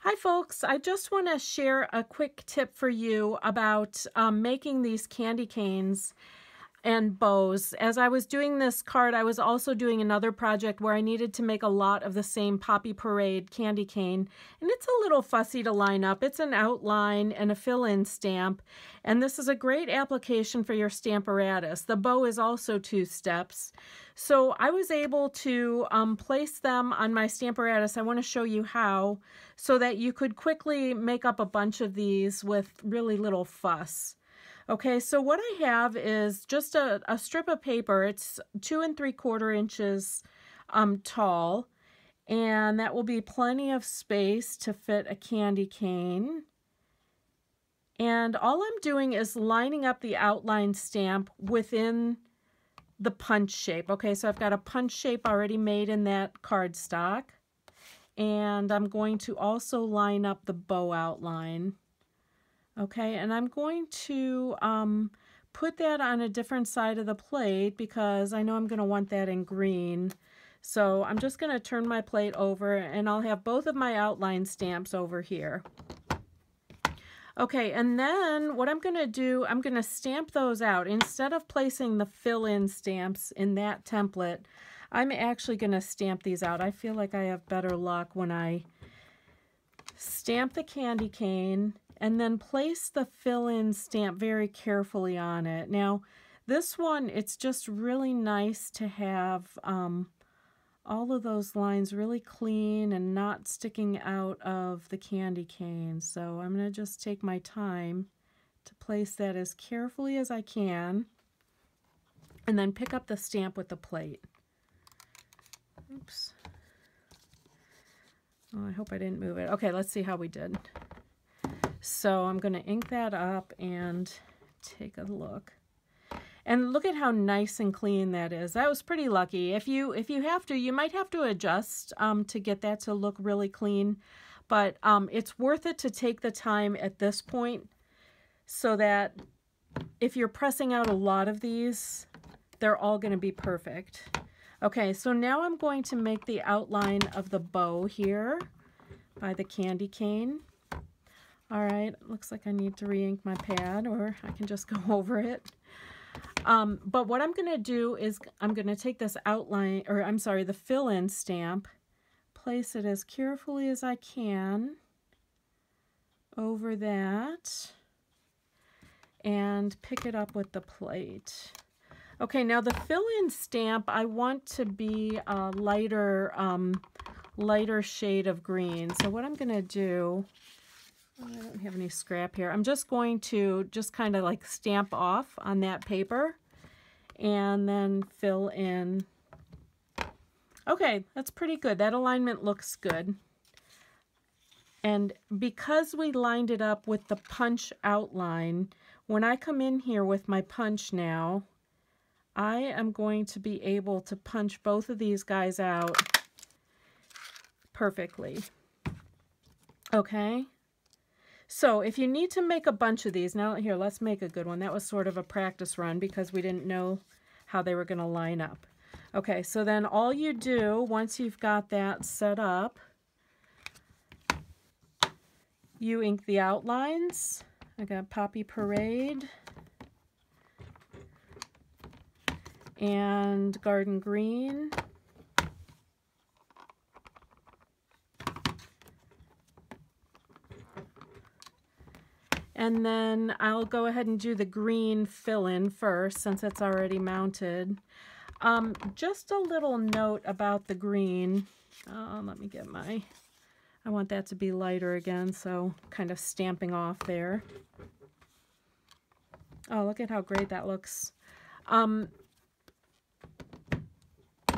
Hi folks, I just want to share a quick tip for you about making these candy canes and bows. As I was doing this card, I was also doing another project where I needed to make a lot of the same Poppy Parade candy cane, and it's a little fussy to line up. It's an outline and a fill-in stamp, and this is a great application for your Stamparatus. The bow is also 2 steps. So I was able to place them on my Stamparatus. I want to show you how, so that you could quickly make up a bunch of these with really little fuss. Okay, so what I have is just a strip of paper. It's 2 3/4 inches tall, and that will be plenty of space to fit a candy cane. And all I'm doing is lining up the outline stamp within the punch shape. Okay, so I've got a punch shape already made in that cardstock, and I'm going to also line up the bow outline. Okay, and I'm going to put that on a different side of the plate because I know I'm going to want that in green. So I'm just going to turn my plate over and I'll have both of my outline stamps over here. Okay, and then what I'm going to do, I'm going to stamp those out. Instead of placing the fill-in stamps in that template, I'm actually going to stamp these out. I feel like I have better luck when I stamp the candy cane and then place the fill-in stamp very carefully on it. Now, this one, it's just really nice to have all of those lines really clean and not sticking out of the candy cane. So I'm going to just take my time to place that as carefully as I can and then pick up the stamp with the plate. Oops. Oh, I hope I didn't move it. Okay, let's see how we did. So I'm going to ink that up and take a look. And look at how nice and clean that is. That was pretty lucky. If you have to, you might have to adjust to get that to look really clean. But it's worth it to take the time at this point so that if you're pressing out a lot of these, they're all going to be perfect. Okay, so now I'm going to make the outline of the bow here by the candy cane. All right, looks like I need to re-ink my pad, or I can just go over it. But what I'm going to do is I'm going to take this outline, or I'm sorry, the fill-in stamp, place it as carefully as I can over that, and pick it up with the plate. Okay, now the fill-in stamp, I want to be a lighter shade of green. So what I'm going to do, I don't have any scrap here. I'm just going to just kind of like stamp off on that paper and then fill in. Okay, that's pretty good. That alignment looks good. And because we lined it up with the punch outline, when I come in here with my punch now, I am going to be able to punch both of these guys out perfectly. Okay? So if you need to make a bunch of these, now here, let's make a good one. That was sort of a practice run because we didn't know how they were going to line up. Okay, so then all you do, once you've got that set up, you ink the outlines. I got Poppy Parade and Garden Green. And then I'll go ahead and do the green fill-in first since it's already mounted. Just a little note about the green. Let me get my, I want that to be lighter again, so kind of stamping off there. Oh, look at how great that looks.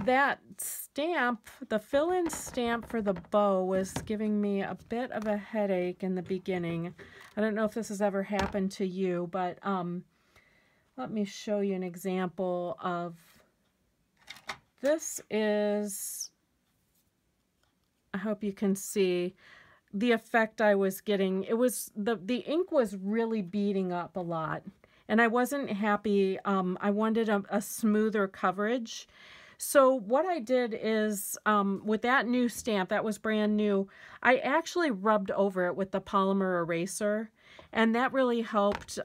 That stamp, the fill-in stamp for the bow, was giving me a bit of a headache in the beginning. I don't know if this has ever happened to you, but let me show you an example of, this is, I hope you can see the effect I was getting. It was, the ink was really beading up a lot, and I wasn't happy. I wanted a smoother coverage. So what I did is, with that new stamp, that was brand new, I actually rubbed over it with the polymer eraser, and that really helped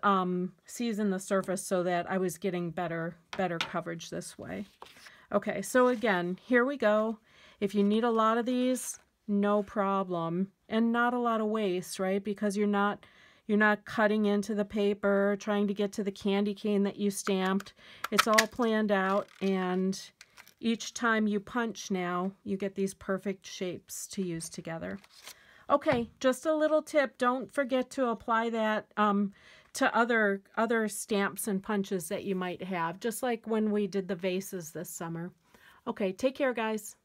season the surface so that I was getting better coverage this way. Okay, so again, here we go. If you need a lot of these, no problem, and not a lot of waste, right? Because you're not cutting into the paper, trying to get to the candy cane that you stamped. It's all planned out, and each time you punch now, you get these perfect shapes to use together. Okay, just a little tip. Don't forget to apply that to other stamps and punches that you might have, just like when we did the vases this summer. Okay, take care, guys.